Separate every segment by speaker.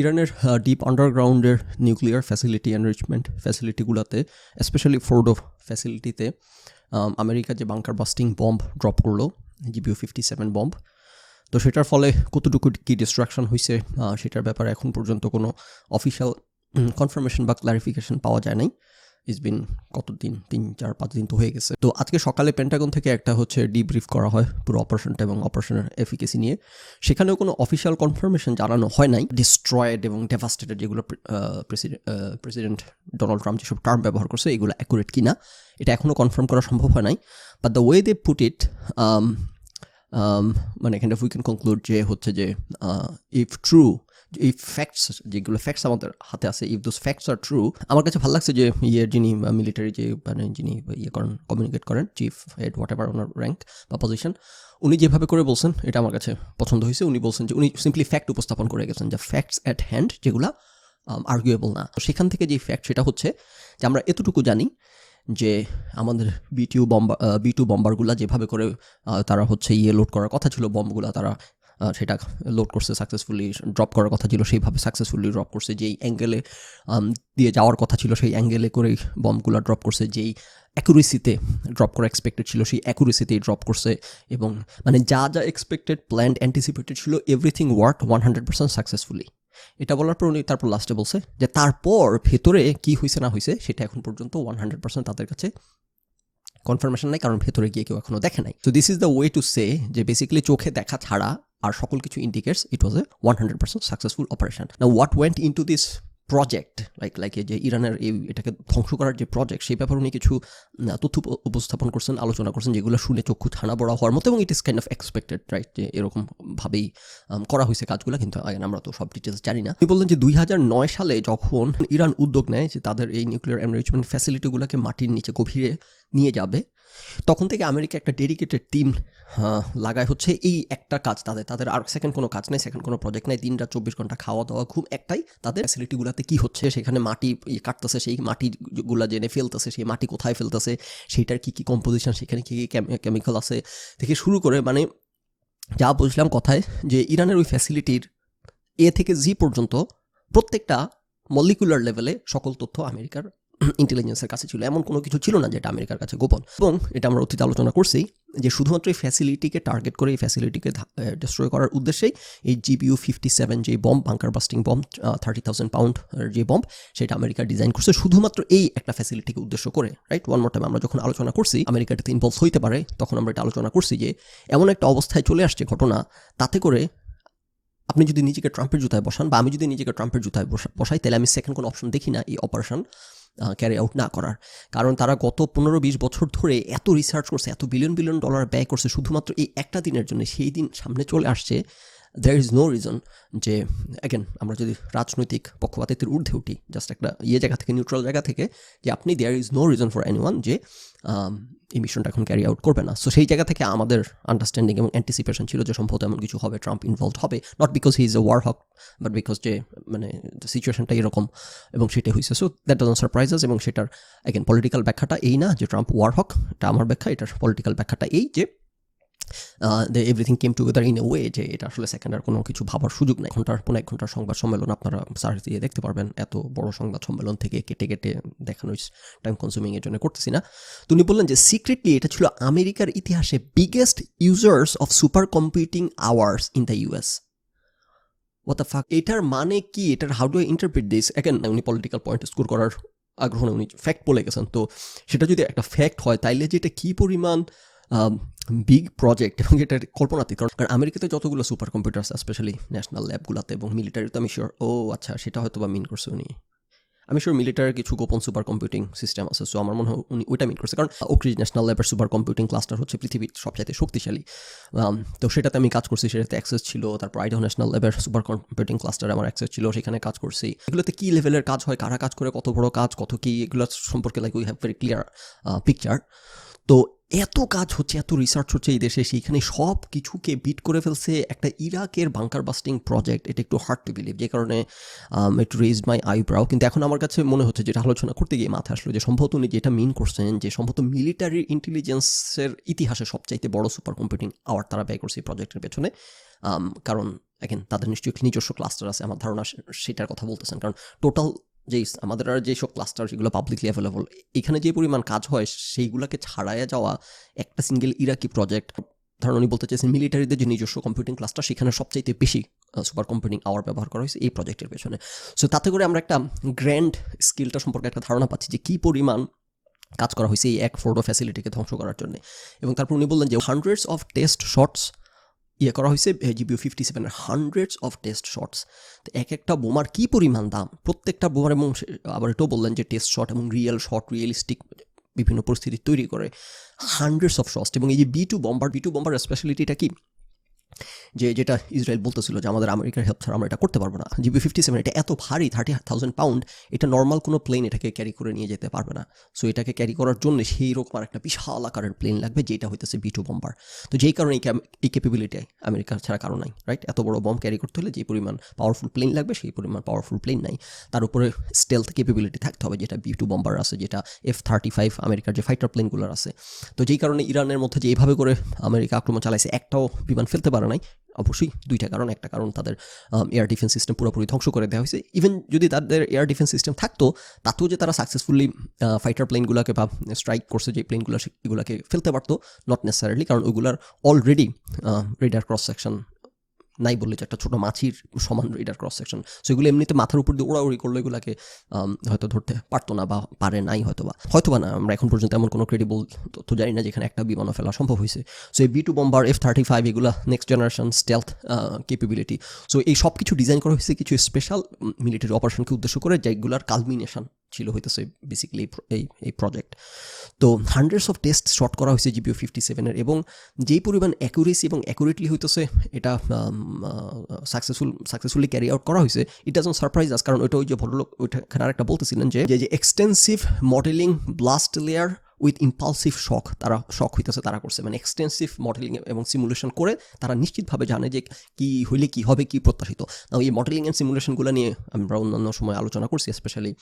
Speaker 1: ইরানের ডিপ আন্ডারগ্রাউন্ডের nuclear facility enrichment ফ্যাসিলিটিগুলোতে স্পেশালি ফোর্ডো ফ্যাসিলিটিতে আমেরিকা যে বাংকার বাস্টিং বম্ব ড্রপ করলো GBU-57 বম্ব, তো সেটার ফলে কতটুকু কি ডিস্ট্রাকশন হয়েছে সেটার ব্যাপারে এখন পর্যন্ত কোনো অফিসিয়াল কনফার্মেশন বা ক্লারিফিকেশন পাওয়া যায় নাই। ইটস বিন কতদিন 3-4-5 দিন তো হয়ে গেছে। তো আজকে সকালে পেন্টাগন থেকে একটা ডিব্রিফ করা হয় পুরো অপারেশনটা এবং অপারেশনের এফিকেসি নিয়ে। সেখানেও কোনো অফিসিয়াল কনফার্মেশন জানানো হয় নাই। ডিস্ট্রয়েড এবং ডেভাস্টেটেড যেগুলো প্রেসিডেন্ট ডোনাল্ড ট্রাম্প যেসব টার্ম ব্যবহার করছে এগুলো অ্যাকুরেট কিনা এটা এখনও কনফার্ম করা সম্ভব হয় নাই। But the way they put it মানে এখানে উই ক্যান কনক্লুড যে ইফ ট্রু, এই ফ্যাক্টস যেগুলো ফ্যাক্টস আমাদের হাতে আছে, if those facts are true, আমার কাছে ভালো লাগছে যে যিনি মিলিটারি যিনি করেন, কমিউনিকেট করেন, chief head what ever owner rank বা পজিশন, উনি যেভাবে করে বলছেন এটা আমার কাছে পছন্দ হয়েছে। উনি বলছেন যে উনি সিম্পলি ফ্যাক্ট উপস্থাপন করে গেছেন, যে ফ্যাক্টস অ্যাট হ্যান্ড যেগুলো আর্গুয়েবল না। সেখান থেকে যে ফ্যাক্ট সেটা হচ্ছে যে আমরা এতটুকু জানি যে আমাদের B2 বম্বারগুলো যেভাবে করে তারা লোড করার কথা ছিল বম্বগুলো, তারা সেটা লোড করছে সাকসেসফুলি, ড্রপ করার কথা ছিল সেইভাবে সাকসেসফুলি ড্রপ করছে, যেই অ্যাঙ্গেলে দিয়ে যাওয়ার কথা ছিল সেই অ্যাঙ্গেলে করেই বম্বগুলো ড্রপ করছে, যেই অ্যাকুরেসিতে ড্রপ করা এক্সপেক্টেড ছিল সেই অ্যাকুরেসিতেই ড্রপ করছে, এবং মানে যা যা এক্সপেক্টেড, প্ল্যান্ড, অ্যান্টিসিপেটেড ছিল এভরিথিং ওয়ার্ক 100% সাকসেসফুলি। এটা বলার পর উনি তারপর লাস্টে বলছে যে তারপর ভেতরে কি হয়েছে না হয়েছে সেটা এখন পর্যন্ত 100% তাদের কাছে কনফার্মেশন নাই, কারণ ভেতরে গিয়ে কেউ এখনো দেখে নাই। So this is the way to say যে বেসিক্যালি চোখে দেখা ছাড়া আর সকল কিছু indicates it was A 100% successful operation. Now what went into this project, like যে ইরানের এটাকে ধ্বংস করার যে প্রজেক্ট, সেই ব্যাপারে উনি কিছু তথ্য উপস্থাপন করছেন, আলোচনা করছেন, যেগুলো শুনে চক্ষু ছানা বড়া হওয়ার মতো, এবং it is kind of expected, right, যে এরকমভাবেই করা হয়েছে কাজগুলো, কিন্তু আমরা তো সব ডিটেলস জানি না। তিনি বললেন যে 2009 সালে যখন ইরান উদ্যোগ নেয় যে তাদের এই নিউক্লিয়ার এনরিচমেন্ট ফ্যাসিলিটিগুলোকে মাটির নিচে গভীরে নিয়ে যাবে, তখন থেকে আমেরিকা একটা ডেডিকেটেড টিম লাগায় এই একটা কাজ। তাদের আর সেকেন্ড কোনো কাজ নেই, সেকেন্ড কোনো প্রজেক্ট নেই, 3 রাত 24 ঘন্টা খাওয়া দাওয়া ঘুম একটাই, তাদের ফ্যাসিলিটিগুলোতে কী হচ্ছে, সেখানে মাটি কাটতেছে, সেই মাটিগুলো জেনে ফেলতেছে, সেই মাটি কোথায় ফেলতেছে, সেইটার কী কী কম্পোজিশন, সেখানে কী কী কেমিক্যাল আছে থেকে শুরু করে, মানে যা বুঝলাম কথায় যে ইরানের ওই ফ্যাসিলিটির A থেকে Z পর্যন্ত প্রত্যেকটা মলিকুলার লেভেলে সকল তথ্য আমেরিকার ইন্টেলিজেন্সের কাছে ছিল। এমন কোনো কিছু ছিল না যেটা আমেরিকার কাছে গোপন। এবং এটা আমরা অতীতে আলোচনা করছি যে শুধুমাত্র এই ফ্যাসিলিটিকে টার্গেট করে, এই ফ্যাসিলিটিকে ডিস্ট্রয় করার উদ্দেশ্যেই এই GBU-57 যে bomb, bunker busting bomb, 30,000 pound যে বম্ব, সেটা আমেরিকা ডিজাইন করছে শুধুমাত্র এই একটা ফ্যাসিলিটিকে উদ্দেশ্য করে, রাইট। ওয়ান মোর টাইম, আমরা যখন আলোচনা করছি আমেরিকা এটাতে ইনভলভ হইতে পারে, তখন আমরা এটা আলোচনা করছি যে এমন একটা অবস্থায় চলে আসছে ঘটনা, তাতে করে আপনি যদি নিজেকে ট্রাম্পের জুতায় বসান, বা আমি যদি নিজেকে ট্রাম্পের জুতায় বসাই, তাহলে আমি সেকেন্ড কোনো অপশন দেখি না এই অপারেশন ক্যারি আউট না করার। কারণ তারা গত 15-20 বছর ধরে এত রিসার্চ করছে, এত বিলিয়ন ডলার ব্যয় করছে শুধুমাত্র এই একটা দিনের জন্য। সেই দিন সামনে চলে আসছে। দেয়ার ইজ নো রিজন যে, অ্যাগেন আমরা যদি রাজনৈতিক পক্ষপাতিত্বের ঊর্ধ্বে উঠি, জাস্ট একটা জায়গা থেকে, নিউট্রাল জায়গা থেকে, যে আপনি there is no reason for anyone যে এই মিশনটা এখন ক্যারি আউট করবে না। সো সেই জায়গা থেকে আমাদের আন্ডারস্ট্যান্ডিং এবং অ্যান্টিসিপেশন ছিল যে সম্ভবত এমন কিছু হবে, ট্রাম্প ইনভলভ হবে, not because he is a war hawk, but because যে সিচুয়েশনটা এরকম, এবং সেটাই হয়েছে। So that doesn't surprise us. এবং সেটার অ্যাগেন পলিটিক্যাল ব্যাখ্যাটা এই না যে ট্রাম্প ওয়ার হক, এটা আমার ব্যাখ্যা। এটার পলিটিক্যাল ব্যাখ্যাটা এই যে everything came together in a way, যে এটা আসলে সেকেন্ড আর কোনো কিছু ভাবার সুযোগ নেই। 1 ঘন্টার সংবাদ সম্মেলন আপনারা সার্চ দিয়ে দেখতে পারবেন। এত বড় সংবাদ সম্মেলন থেকে কেটে দেখানো টাইম কনজিউমিং এর জন্য করতেছি না। তিনি বললেন যে সিক্রেটলি এটা ছিল আমেরিকার ইতিহাসে biggest users of super computing hours in the US। What the fuck, এটার মানে কি? এটার how do I interpret this? Again উনি পলিটিক্যাল পয়েন্ট স্কোর করার আগ্রহ উনি ফ্যাক্ট বলে গেছেন। তো সেটা যদি একটা ফ্যাক্ট হয়, তাইলে যে এটা কী পরিমাণ বিগ প্রজেক্ট, এবং এটার কল্পনাতীত। কারণ আমেরিকাতে যতগুলো সুপার কম্পিউটার, স্পেশালি ন্যাশনাল ল্যাবগুলোতে এবং মিলিটারিতে, আমি শিওর আচ্ছা সেটা হয়তো বা মিন করছে উনি, আমি শিওর মিলিটারির কিছু গোপন সুপার কম্পিউটিং সিস্টেম আছে। সো আমার মনে হয় উনি ওইটা মিন করছে, কারণ ওকরিজ ন্যাশনাল ল্যাবের সুপার কম্পিউটিং ক্লাস্টার হচ্ছে পৃথিবীর সবচাইতে শক্তিশালী। তো সেটাতে আমি কাজ করছি, সেটাতে অ্যাক্সেস ছিল। তারপর আইডাহো ন্যাশনাল ল্যাবের সুপার কম্পিউটিং ক্লাস্টারে আমার অ্যাক্সেস ছিল, সেখানে কাজ করছি। এগুলোতে কী লেভেলের কাজ হয়, কারা কাজ করে, কত বড় কাজ, কত কী, এগুলো সম্পর্কে we have very clear picture. তো এত কাজ হচ্ছে, এত রিসার্চ হচ্ছে এই দেশে, সেইখানে সব কিছুকে বিট করে ফেলছে একটা ইরাকের বাংকার বাস্টিং প্রজেক্ট। এটা একটু হার্ড টু বিলিভ, যে কারণে একটু রেজড মাই আইব্রাও। কিন্তু এখন আমার কাছে মনে হচ্ছে, যেটা আলোচনা করতে গিয়ে মাথায় আসলো, যে সম্ভবত উনি যেটা মিন করছেন, যে সম্ভবত মিলিটারি ইন্টেলিজেন্সের ইতিহাসে সবচাইতে বড় সুপার কম্পিউটিং আওয়ার তারা ব্যয় করছে এই প্রজেক্টের পেছনে। কারণ এখন তাদের নিশ্চয়ই নিজস্ব ক্লাস্টার আছে, আমার ধারণা সেটার কথা বলতেছেন, কারণ টোটাল যেই আমাদের আর যেসব ক্লাস্টার সেগুলো পাবলিকলি অ্যাভেলেবল, এখানে যে পরিমাণ কাজ হয় সেইগুলোকে ছাড়াইয়া যাওয়া একটা সিঙ্গেল ইরাকি প্রজেক্ট। ধরুন উনি বলতে চাইছেন মিলিটারিদের যে নিজস্ব কম্পিউটিং ক্লাস্টার সেখানে সবচাইতে বেশি সুপার কম্পিউটিং আওয়ার ব্যবহার করা হয়েছে এই প্রজেক্টের পেছনে। সো তাতে করে আমরা একটা গ্র্যান্ড স্কিলটা সম্পর্কে একটা ধারণা পাচ্ছি যে কী পরিমাণ কাজ করা হয়েছে এই এক ফোর্ডো ফ্যাসিলিটিকে ধ্বংস করার জন্য। এবং তারপর উনি বললেন যে হান্ড্রেডস অফ টেস্ট শটস করা হয়েছে GBU-57 hundreds of test shorts. তো এক একটা বোমার কী পরিমাণ দাম প্রত্যেকটা বোমার, এবং আবার এটাও বললেন যে টেস্ট শট এবং রিয়েল শট রিয়েলিস্টিক বিভিন্ন পরিস্থিতি তৈরি করে হান্ড্রেডস অফ শটস। এবং এই যে B2 বম্বার স্পেশালিটিটা কি, যেটা ইসরায়েল বলতেছিল যে আমাদের আমেরিকার হেল্প ছাড়া আমরা এটা করতে পারবো না। GBU-57 এটা এত ভারী 30,000 পাউন্ড, এটা নর্মাল কোনো প্লেন এটাকে ক্যারি করে নিয়ে যেতে পারবে না। সো এটাকে ক্যারি করার জন্য সেই রকম আর একটা বিশাল আকারের প্লেন লাগবে, যেটা হইতেছে B2 বম্বার। তো যেই কারণে এই ক্যাপেবিলিটি আমেরিকার ছাড়া কারণ নাই, রাইট? এত বড় বম ক্যারি করতে হলে যে পরিমাণ পাওয়ারফুল প্লেন লাগবে সেই পরিমাণ পাওয়ারফুল প্লেন নাই। তার উপরে স্টেলথ ক্যাপেবিলিটি থাকতে হবে, যেটা B2 বম্বার আছে, যেটা F-35 আমেরিকার যে ফাইটার প্লেনগুলোর আছে। তো যেই কারণে ইরানের মধ্যে যে এইভাবে করে আমেরিকা আক্রমণ চালাইছে, একটাও বিমান ফেলতে পারে নাই। অবশ্যই দুইটা কারণ, একটা কারণ তাদের এয়ার ডিফেন্স সিস্টেম পুরোপুরি ধ্বংস করে দেওয়া হয়েছে। ইভেন যদি তাদের এয়ার ডিফেন্স সিস্টেম থাকতো, তাতেও যে তারা সাকসেসফুলি ফাইটার প্লেনগুলোকে বা স্ট্রাইক করছে যে প্লেনগুলো এগুলোকে ফেলতে পারতো, নট নেসেসারিলি, কারণ ওইগুলার অলরেডি রেডার ক্রস সেকশন নাই বললে যে একটা ছোটো মাছির সমান রেডার ক্রস সেকশন। সো এগুলো এমনিতে মাথার উপর দিয়ে ওড়াউড়ি করলে এগুলোকে হয়তো ধরতে পারতো না বা পারে নাই হয়তোবা না। আমরা এখন পর্যন্ত এমন কোনো ক্রেডিবল তথ্য জানি না যেখানে একটা বিমানও ফেলা সম্ভব হয়েছে। সো এই B2 বম্বার F-35 এগুলো next generation stealth capability. So এই সব কিছু ডিজাইন করা হয়েছে কিছু স্পেশাল মিলিটারি অপারেশনকে উদ্দেশ্য করে, যেগুলার কালমিনেশন ছিল হইতেছে বেসিক্যালি এই প্রজেক্ট। তো হান্ড্রেডস অফ টেস্ট শট করা হয়েছে GBU-57 এবং যেই পরিমাণ অ্যাকুরেসি এবং অ্যাকুরেটলি হইতেছে এটা সাকসেসফুলি ক্যারি আউট করা হয়েছে, ইট ডাজন্ট সারপ্রাইজ আস। কারণ ওই যে ভদ্রলোক ওইখানে আরেকটা বলতেছিলেন যে extensive modeling blast layer with impulsive shock, তারা শক হইতেছে তারা করছে, মানে এক্সটেন্সিভ মডেলিং এবং সিমুলেশন করে তারা নিশ্চিতভাবে জানে যে কী হইলে কী হবে, কী প্রত্যাশিত। না এই মডেলিং অ্যান্ড সিমুলেশনগুলো নিয়ে আমরা অন্যান্য সময় আলোচনা করছি, স্পেশালি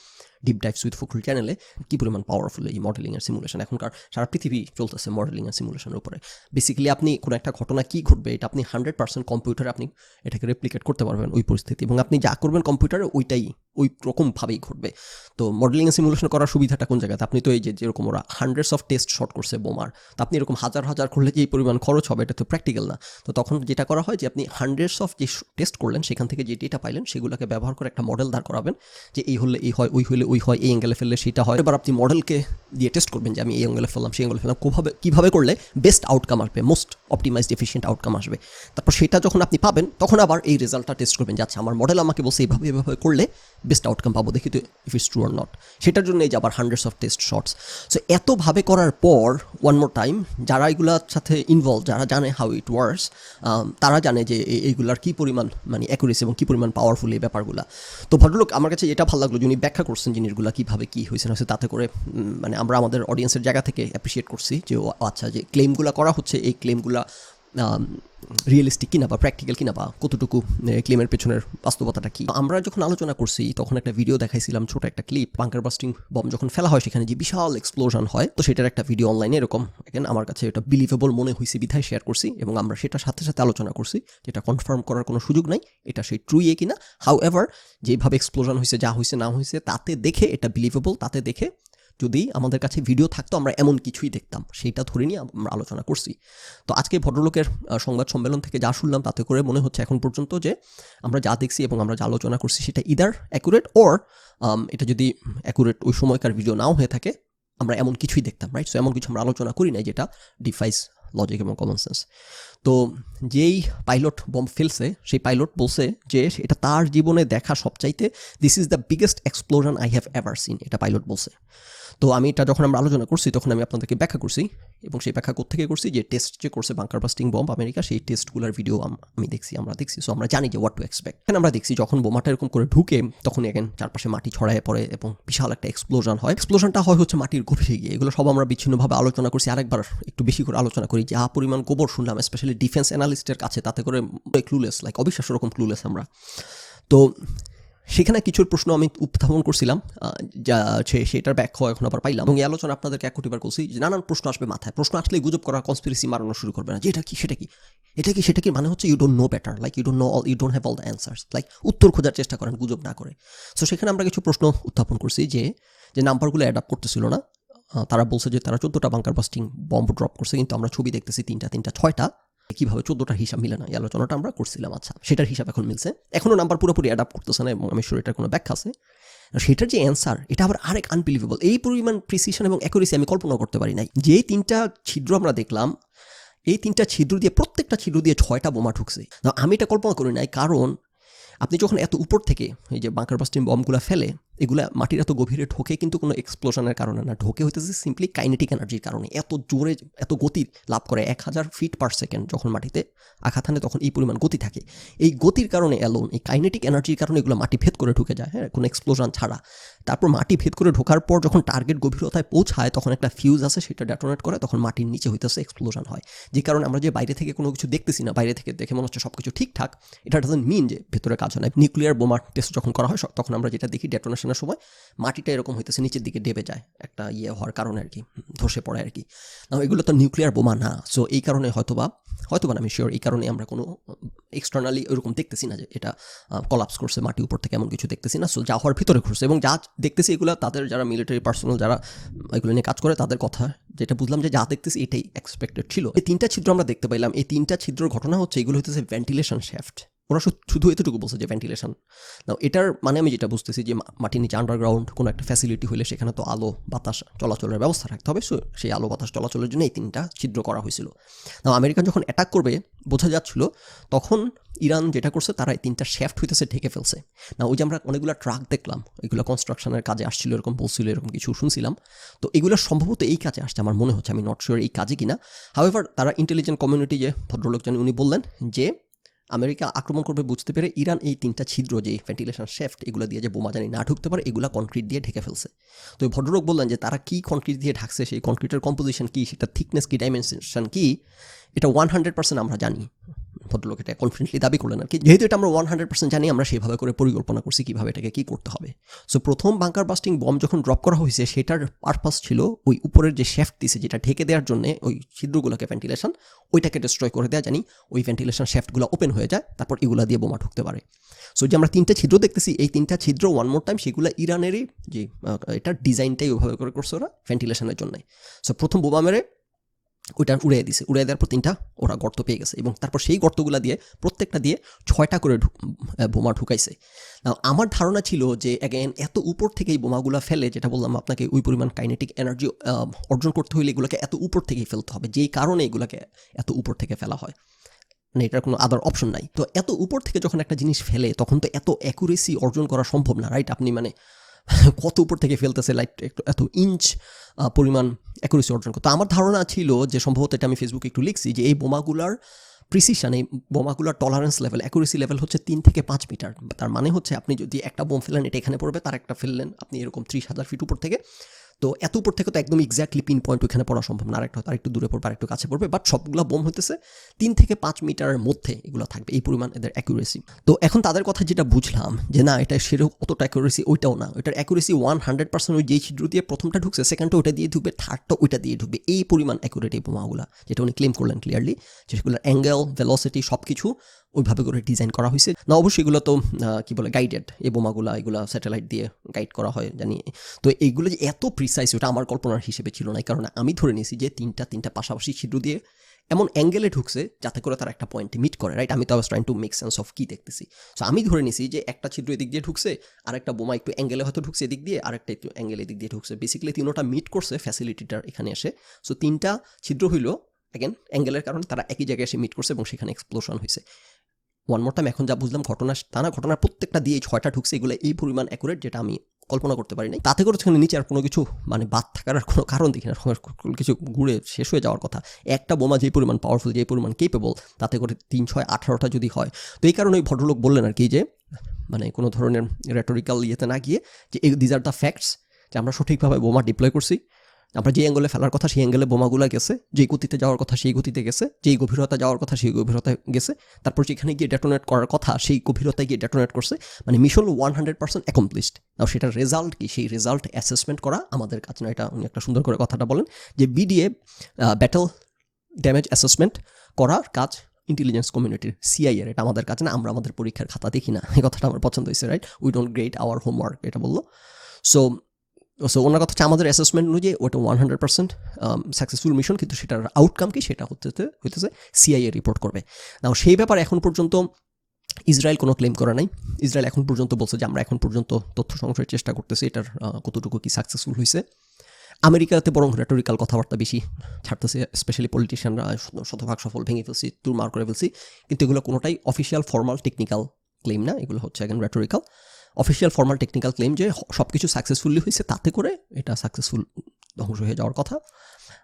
Speaker 1: ডিপ ডাইভস উইথ ফখরুল চ্যানেলে, কী পরিমাণ পাওয়ারফুল এই মডেলিং অ্যান্ড সিমুলেশন। এখনকার সারা পৃথিবী চলতেছে মডেলিং অ্যান্ড সিমুলেশনের উপরে। বেসিক্যালি আপনি কোনো একটা ঘটনা কী ঘটবে এটা আপনি 100% কম্পিউটারে আপনি এটাকে রেপ্লিকেট করতে পারবেন ওই পরিস্থিতি, এবং আপনি যা করবেন কম্পিউটারে ওইটাই ওই রকমভাবেই ঘটবে। তো মডেলিং অ্যান্ড সিমুলেশন করার সুবিধাটা কোন জায়গাতে, আপনি তো এই যেরকম ওরা হান্ড্রেডস অফ টেস্ট শট করছে বোমার, তো আপনি এরকম হাজার করলে যে এই পরিমাণ খরচ হবে এটা তো প্র্যাকটিক্যাল না। তো তখন যেটা করা হয় যে আপনি হান্ড্রেডস অফ যে টেস্ট করলেন সেখান থেকে যে ডেটা পাইলেন সেগুলোকে ব্যবহার করে একটা মডেল দাঁড় করাবেন, যে এই হলে এই হয়, ওই হলে ওই হয়, এই অ্যাঙ্গেলে ফেললে সেটা হয়। এবার আপনি মডেলকে দিয়ে টেস্ট করবেন যে আমি এই অ্যাঙ্গেলে ফেললাম, সেই অ্যাঙ্গেলে ফেললাম, কীভাবে করলে বেস্ট আউটকাম আসবে, মোস্ট অপটিমাইজড এফিশিয়েন্ট আউটকাম আসবে। তারপর সেটা যখন আপনি পাবেন তখন আবার এই রেজাল্টটা টেস্ট করবেন যে আচ্ছা আমার মডেল আমাকে বলছে এইভাবে করলে বেস্ট আউটকাম পাবো, দেখি তো if it's true or not. সেটার জন্য এই যে আবার hundreds of test shots. So এতভাবে করার পর ওয়ান মোর টাইম, যারা এগুলোর সাথে ইনভলভ, যারা জানে হাউ ইট ওয়ার্কস, তারা জানে যে এইগুলার কী পরিমাণ মানে অ্যাকুরেসি এবং কী পরিমাণ পাওয়ারফুল এই ব্যাপারগুলো। তো ভদ্রলোক আমার কাছে এটা ভালো লাগলো যে উনি ব্যাখ্যা করছেন জিনিসগুলো কীভাবে কী হয়েছে না হয়েছে, তাতে করে মানে আমরা আমাদের অডিয়েন্সের জায়গা থেকে অ্যাপ্রিসিয়েট করছি যে আচ্ছা যে ক্লেমগুলো করা হচ্ছে এই ক্লেমগুলো রিয়েলিস্টিক কিনা বা প্র্যাকটিক্যাল কিনা বা কতটুকু ক্লেমের পেছনের বাস্তবতাটা কি। আমরা যখন আলোচনা করছি তখন একটা ভিডিও দেখাইছিলাম, ছোট একটা ক্লিপ, বাঙ্কার বাস্টিং বম যখন ফেলা হয় সেখানে যে বিশাল এক্সপ্লোশন হয়, তো সেটার একটা ভিডিও অনলাইনে এরকম এখন আমার কাছে এটা বিলিভেবল মনে হয়েছে বিধায় শেয়ার করছি, এবং আমরা সেটার সাথে সাথে আলোচনা করছি যেটা কনফার্ম করার কোনো সুযোগ নাই এটা সেই ট্রুইয়ে কিনা। হাউ এভার যেভাবে এক্সপ্লোশন হয়েছে, যা হয়েছে না হয়েছে, তাতে দেখে এটা বিলিভেবল, তাতে দেখে যদি আমাদের কাছে ভিডিও থাকতো আমরা এমন কিছুই দেখতাম, সেইটা ধরে নিয়ে আমরা আলোচনা করছি। তো আজকে ভদ্রলোকের সংবাদ সম্মেলন থেকে যা শুনলাম তাতে করে মনে হচ্ছে এখন পর্যন্ত যে আমরা যা দেখছি এবং আমরা যা আলোচনা করছি সেটা ইদার অ্যাকুরেট ওর এটা যদি অ্যাকুরেট ওই সময়কার ভিডিও নাও হয়ে থাকে আমরা এমন কিছুই দেখতাম, রাইট? সো এমন কিছু আমরা আলোচনা করি নাই যেটা ডিফাইস লজিক এবং কমন সেন্স। তো যেই পাইলট বম ফেলছে সেই পাইলট বলছে যে এটা তার জীবনে দেখা সবচাইতে this is the biggest explosion I have ever seen, এটা পাইলট বলছে। তো আমি এটা যখন আমরা আলোচনা করছি তখন আমি আপনাদেরকে ব্যাখ্যা করছি, এবং সেই ব্যাখ্যা কোত্থেকে করছি যে টেস্ট যে করছে বাঙ্কার বাস্টিং বম আমেরিকা, সেই টেস্টগুলোর ভিডিও আমরা দেখছি। সো আমরা জানি যে হোয়াট টু এক্সপেক্ট। এখানে আমরা দেখছি যখন বোমাটা এরকম করে ঢুকে তখন এখন চারপাশে মাটি ছড়ায় পড়ে এবং বিশাল একটা এক্সপ্লোশন হয়। এক্সপ্লোশনটা হয় হচ্ছে মাটির গভীরে গিয়ে। এগুলো সব আমরা বিচ্ছিন্নভাবে আলোচনা করছি, আরেকবার একটু বেশি করে আলোচনা করি। যা পরিমাণ গোবর শুনলাম স্পেশালি ডিফেন্স অ্যানালিস্টের কাছে, তাতে করে ক্লুলেস, লাইক অবিশ্বাস্য রকম ক্লুলেস আমরা। তো সেখানে কিছুর প্রশ্ন আমি উত্থাপন করছিলাম, যা সেটার ব্যাখ্যা এখন আবার পাইলাম, এবং এই আলোচনা আপনাদেরকে এক কোটিবার করছি যে নানান প্রশ্ন আসবে মাথায়, প্রশ্ন আসলেই গুজব করা, কনস্পিরেসি মারানো শুরু করবে না যে এটা কি সেটা কি, এটা কি সেটা কি, মানে হচ্ছে you don't know better, like you don't have all the answers, like উত্তর খোঁজার চেষ্টা করেন গুজব না করে। সো সেখানে আমরা কিছু প্রশ্ন উত্থাপন করছি যে নাম্বারগুলো অ্যাড আপ করতেছিল না। তারা বলছে যে তারা 14টা বাংকার বাস্টিং বম্ব ড্রপ করছে, কিন্তু আমরা ছবি দেখতেছি 3টা 6টা, কীভাবে 14টার হিসাব মিলে না, এই আলোচনাটা আমরা করছিলাম। আচ্ছা, সেটার হিসাব এখন মিলছে, এখনও নাম্বার পুরোপুরি অ্যাডাপ্ট করতেছে না, এবং আমি শিওর এটার কোনো ব্যাখ্যা আছে। সেটার যে অ্যান্সার, এটা আবার আরেক আনবিলিভেবল, এই পরিমাণ প্রিসিশন এবং অ্যাকুরেসি আমি কল্পনা করতে পারি নাই। যে 3টা ছিদ্র আমরা দেখলাম, এই 3টা ছিদ্র দিয়ে, প্রত্যেকটা ছিদ্র দিয়ে 6টা বোমা ঢুকছে। আমি এটা কল্পনা করি নাই, কারণ আপনি যখন এত উপর থেকে এই যে বাংকার বাস্টিং বমগুলো ফেলে, এগুলা মাটির এত গভীরে ঢোকে কিন্তু কোনো এক্সপ্লোশনের কারণে না, ঢোকে হইতেছে সিম্পলি কাইনেটিক এনার্জির কারণে। এত জোরে, এত গতি লাভ করে, 1000 ফিট পার সেকেন্ড যখন মাটিতে আঘাত হানে তখন এই পরিমাণ গতি থাকে। এই গতির কারণে অ্যালোন, এই কাইনেটিক এনার্জির কারণে এগুলো মাটি ভেদ করে ঢুকে যায়, হ্যাঁ, কোনো এক্সপ্লোশন ছাড়া। তারপর মাটি ভেদ করে ঢোকার পর যখন টার্গেট গভীরতায় পৌঁছায়, তখন একটা ফিউজ আছে, সেটা ডেটোনেট করে, তখন মাটির নিচে হইতেছে এক্সপ্লোশন হয়। যে কারণে আমরা যে বাইরে থেকে কোনো কিছু দেখতেছি না, বাইরে থেকে দেখে মনে হচ্ছে সব কিছু ঠিকঠাক, এটা ডাজন্ট মিন যে ভেতরে কাজ হয় না। নিউক্লিয়ার বোমা টেস্ট যখন করা হয়, তখন আমরা যেটা দেখি, ডেটোনেশনের সময় মাটিটা এরকম হইতেছে, নিচের দিকে ডেবে যায়, একটা হওয়ার কারণে আর কি, ধসে পড়ে আর কি। এগুলো তো নিউক্লিয়ার বোমা না। সো এই কারণে হয়তোবা না, আমি শিওর এই কারণে আমরা কোনো এক্সটার্নালি ওইরকম দেখতেছি না যে এটা কলাপস করছে মাটি উপর থেকে, এমন কিছু দেখতেছি না। সো যা হওয়ার ভিতরে ঘুরছে, এবং যা দেখতেছি এগুলো তাদের যারা মিলিটারি পার্সোনাল যারা এগুলো নিয়ে কাজ করে, তাদের কথা যেটা বুঝলাম যে যা দেখতেছি এটাই এক্সপেক্টেড ছিল। এই 3টা ছিদ্র আমরা দেখতে পাইলাম, এই 3টা ছিদ্রের ঘটনা হচ্ছে এগুলো হইতেছে ভেন্টিলেশন শ্যাফট। ওরা শুধু এতটুকু বলছে যে ভেন্টিলেশন। না, এটার মানে আমি যেটা বুঝতেছি যে মাটির নিচে আন্ডারগ্রাউন্ড কোনো একটা ফ্যাসিলিটি হলে সেখানে তো আলো বাতাস চলাচলের ব্যবস্থা রাখতে হবে। সো সেই আলো বাতাস চলাচলের জন্য এই 3টা ছিদ্র করা হয়েছিল। না, আমেরিকান যখন অ্যাটাক করবে বোঝা যাচ্ছিল, তখন ইরান যেটা করছে, তারা এই 3টা শ্যাফট হইতেছে ঢেকে ফেলছে। না, ওই যে আমরা অনেকগুলো ট্রাক দেখলাম, এগুলো কনস্ট্রাকশনের কাজে আসছিল, এরকম বলছিল, এরকম কিছু শুনছিলাম। তো এগুলো সম্ভবত এই কাজে আসছে আমার মনে হচ্ছে, আমি নট শিওর এই কাজে কিনা। হাউএভার তারা ইন্টেলিজেন্ট কমিউনিটি যে ভদ্রলোক জানি, উনি বললেন যে আমেরিকা আক্রমণ করবে বুঝতে পেরে ইরান এই 3টা ছিদ্র, যে ভেন্টিলেশন শ্যাফট, এগুলো দিয়ে যে বোমা জানি না ঢুকতে পারে, এগুলো কনক্রিট দিয়ে ঢেকে ফেলছে। তো এই ভদ্রলোক বললেন যে তারা কি কনক্রিট দিয়ে ঢাকছে, সেই কনক্রিটের কম্পোজিশন কি, সেটা থিকনেস কি, ডাইমেনশন কি, এটা 100% আমরা জানি। ভদ্রলোক এটা কনফিডেন্টলি দাবি করলেন আর কি। যেহেতু এটা আমরা 100% জানি, আমরা সেভাবে করে পরিকল্পনা করছি কীভাবে এটাকে কী করতে হবে। সো প্রথম বাংকার বাস্টিং বম যখন ড্রপ করা হয়েছে, সেটার পারপাস ছিল ওই উপরের যে শ্যাফট দিছে, যেটা ঢেকে দেওয়ার জন্য ওই ছিদ্রগুলোকে, ভেন্টিলেশন, ওইটাকে ডিস্ট্রয় করে দেওয়া, জানি ওই ভেন্টিলেশন শ্যাফটগুলো ওপেন হয়ে যায়, তারপর এগুলা দিয়ে বোমা ঢুকতে পারে। সো যে আমরা 3টা ছিদ্র দেখতেছি, এই 3টা ছিদ্র ওয়ান মোর টাইম, সেগুলো ইরানেরই যে এটার ডিজাইনটাই ওইভাবে করে করছে ওরা ভেন্টিলেশনের জন্য। সো প্রথম বোমা মেরে ওইটা উড়িয়ে দিছে, উড়িয়ে দেওয়ার পর 3টা ওরা গর্ত পেয়ে গেছে, এবং তারপর সেই গর্তগুলো দিয়ে প্রত্যেকটা দিয়ে 6টা করে বোমা ঢুকাইছে। আমার ধারণা ছিল যে অ্যাগেন এত উপর থেকে এই বোমাগুলো ফেলে, যেটা বললাম আপনাকে, ওই পরিমাণ কাইনেটিক এনার্জি অর্জন করতে হলে এগুলোকে এত উপর থেকেই ফেলতে হবে, যেই কারণে এগুলোকে এত উপর থেকে ফেলা হয়, মানে এটার কোনো আদার অপশন নাই। তো এত উপর থেকে যখন একটা জিনিস ফেলে, তখন তো এত অ্যাকুরেসি অর্জন করা সম্ভব না, রাইট? আপনি মানে কত উপর থেকে ফেলতেছে, লাইক এত ইঞ্চ পরিমাণ অ্যাকুরেসি অর্জন করতে। আমার ধারণা ছিল যে সম্ভবত, এটা আমি ফেসবুকে একটু লিখছি, যে এই বোমাগুলার প্রিসিশন, এই বোমাগুলার টলারেন্স লেভেল, অ্যাকুরেসি লেভেল হচ্ছে 3 থেকে 5 মিটার। তার মানে হচ্ছে আপনি যদি একটা বোম ফেলেন, এটা এখানে পড়বে, তার একটা ফেললেন আপনি এরকম 30,000 ফিট উপর থেকে, তো এত উপর থেকে তো একদম এক্স্যাক্টলি পিন পয়েন্ট ওইখানে পড়া সম্ভব না, আরেকটা তার একটু দূরে পড়বে, আর একটু কাছে পড়বে, বাট সবগুলো বোম হইতেছে 3 থেকে 5 মিটারের মধ্যে এগুলো থাকবে, এই পরিমাণ এদের অ্যাকুরেসি। তো এখন তাদের কথা যেটা বুঝলাম, যে না, এটা সেরকম অতটা অ্যাকুরেসি ওইটাও না, ওইটার অ্যাকুরেসি 100%, ওই যেই ছিদ্র দিয়ে প্রথমটা ঢুকছে, সেকেন্ডটা ওইটা দিয়ে ঢুকবে, থার্ডটা ওইটা দিয়ে ঢুকবে, এই পরিমাণ অ্যাকুরেট এই বোমাগুলা, যেটা উনি ক্লেম করলেন ক্লিয়ারলি, যে সেগুলোর অ্যাঙ্গেল, ভেলোসিটি সব কিছু ওইভাবে করে ডিজাইন করা হয়েছে। না, অবশ্যই এগুলো তো কী বলে, গাইডেড, এই বোমাগুলা, এগুলো স্যাটেলাইট দিয়ে গাইড করা হয় জানি। তো এইগুলো যে এত প্রিসাইজ, ওটা আমার কল্পনার হিসেবে ছিল না, কারণ আমি ধরে নিয়েছি যে 3টা পাশাপাশি ছিদ্র দিয়ে এমন অ্যাঙ্গেলে ঢুকছে যাতে করে তারা একটা পয়েন্টে মিট করে, রাইট? আমি তো আবার trying to make sense of কী দেখতেছি। সো আমি ধরে নিয়েছি যে একটা ছিদ্র এদিক দিয়ে ঢুকছে, আর একটা বোমা একটু অ্যাঙ্গেলে হয়তো ঢুকছে এদিক দিয়ে, আর একটা একটু অ্যাঙ্গেল এদিক দিয়ে ঢুকছে, বেসিক্যালি 3টা মিট করছে ফ্যাসিলিটিটার এখানে এসে। সো 3টা ছিদ্র হইলো অ্যাগেন অ্যাঙ্গেলের কারণে তারা একই জায়গায় এসে মিট করছে, এবং সেখানে এক্সপ্লোশন হয়েছে। ওয়ান মোর টাইম, এখন যা বুঝলাম ঘটনা তা না, ঘটনার প্রত্যেকটা দিয়ে 6টা ঢুকছে, এগুলো এই পরিমাণ অ্যাকুরেট, যেটা আমি কল্পনা করতে পারি নাই। তাতে করে সেখানে নিচে আর কোনো কিছু মানে বাদ থাকার আর কোনো কারণ দেখি না, কিছু ঘুরে শেষ হয়ে যাওয়ার কথা। একটা বোমা যেই পরিমাণ পাওয়ারফুল, যেই পরিমাণ কেপেবল, তাতে করে 3, 6, 18টা যদি হয়। তো এই কারণে ওই ভদ্রলোক বললেন আর কি, যে মানে কোনো ধরনের রেটোরিক্যাল ইয়েতে না গিয়ে, যে দিজ আর দ্য ফ্যাক্টস, যে আমরা সঠিকভাবে বোমা ডিপ্লয় করছি, আমরা যে অ্যাঙ্গেলে ফেলার কথা সেই অ্যাঙ্গেলে বোমাগুলো গেছে, যেই গতিতে যাওয়ার কথা সেই গতিতে গেছে, যেই গভীরতা যাওয়ার কথা সেই গভীরতায় গেছে, তারপর যেখানে গিয়ে ডেটোনেট করার কথা সেই গভীরতায় গিয়ে ডেটোনেট করছে। মানে মিশন 100% অ্যাকমপ্লিশড। নাও সেটার রেজাল্ট কি, সেই রেজাল্ট অ্যাসেসমেন্ট করা আমাদের কাছে না। এটা উনি একটা সুন্দর করে কথাটা বলেন যে বিডিএ ব্যাটল ড্যামেজ অ্যাসেসমেন্ট করার কাজ ইন্টেলিজেন্স কমিউনিটির, সিআইএর, এটা আমাদের কাছে না। আমরা আমাদের পরীক্ষার খাতা দেখি না, এই কথাটা আমার পছন্দ হয়েছে, right? We don't grade our homework, এটা বললো। সো ওনার কথা হচ্ছে আমাদের অ্যাসেসমেন্ট অনুযায়ী ওটা 100% সাকসেসফুল মিশন, কিন্তু সেটার আউটকাম কি সেটা হইতেছে সিআইএ রিপোর্ট করবে। নাও সেই ব্যাপারে এখন পর্যন্ত ইসরায়েল কোনো ক্লেম করে নাই। ইসরায়েল এখন পর্যন্ত বলছে যে আমরা এখন পর্যন্ত তথ্য সংগ্রহের চেষ্টা করতেছি, এটার কতটুকু কি সাকসেসফুল হয়েছে। আমেরিকাতে বরং রেটোরিক্যাল কথাবার্তা বেশি ছাড়তেছে, স্পেশালি পলিটিশিয়ানরা শতভাগ সফল, ভেঙে ফেলছি, তুরমার করে ফেলছি, কিন্তু এগুলো কোনোটাই অফিসিয়াল ফর্মাল টেকনিক্যাল ক্লেম না। এগুলো হচ্ছে এখন rhetorical. Official formal technical claim যে সব কিছু সাকসেসফুলি হয়েছে, তাতে করে এটা সাকসেসফুল ধ্বংস হয়ে যাওয়ার কথা।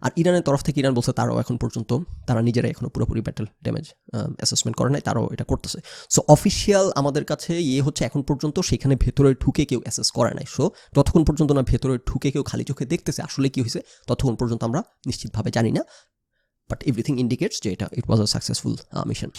Speaker 1: আর ইরানের তরফ থেকে ইরান বলছে তারাও এখন পর্যন্ত তারা নিজেরাই এখনও পুরোপুরি ব্যাটেল ড্যামেজ অ্যাসেসমেন্ট করে নাই, তারাও এটা করতেছে। সো অফিসিয়াল আমাদের কাছে হচ্ছে এখন পর্যন্ত সেখানে ভেতরে ঢুকে কেউ অ্যাসেস করে নাই। সো যতক্ষণ পর্যন্ত না ভেতরে ঢুকে কেউ খালি চোখে দেখতেছে আসলে কী হয়েছে, ততক্ষণ পর্যন্ত আমরা নিশ্চিতভাবে জানি না। বাট এভরিথিং ইন্ডিকেটস যে ইট ওয়াজ আ সাকসেসফুল মিশন।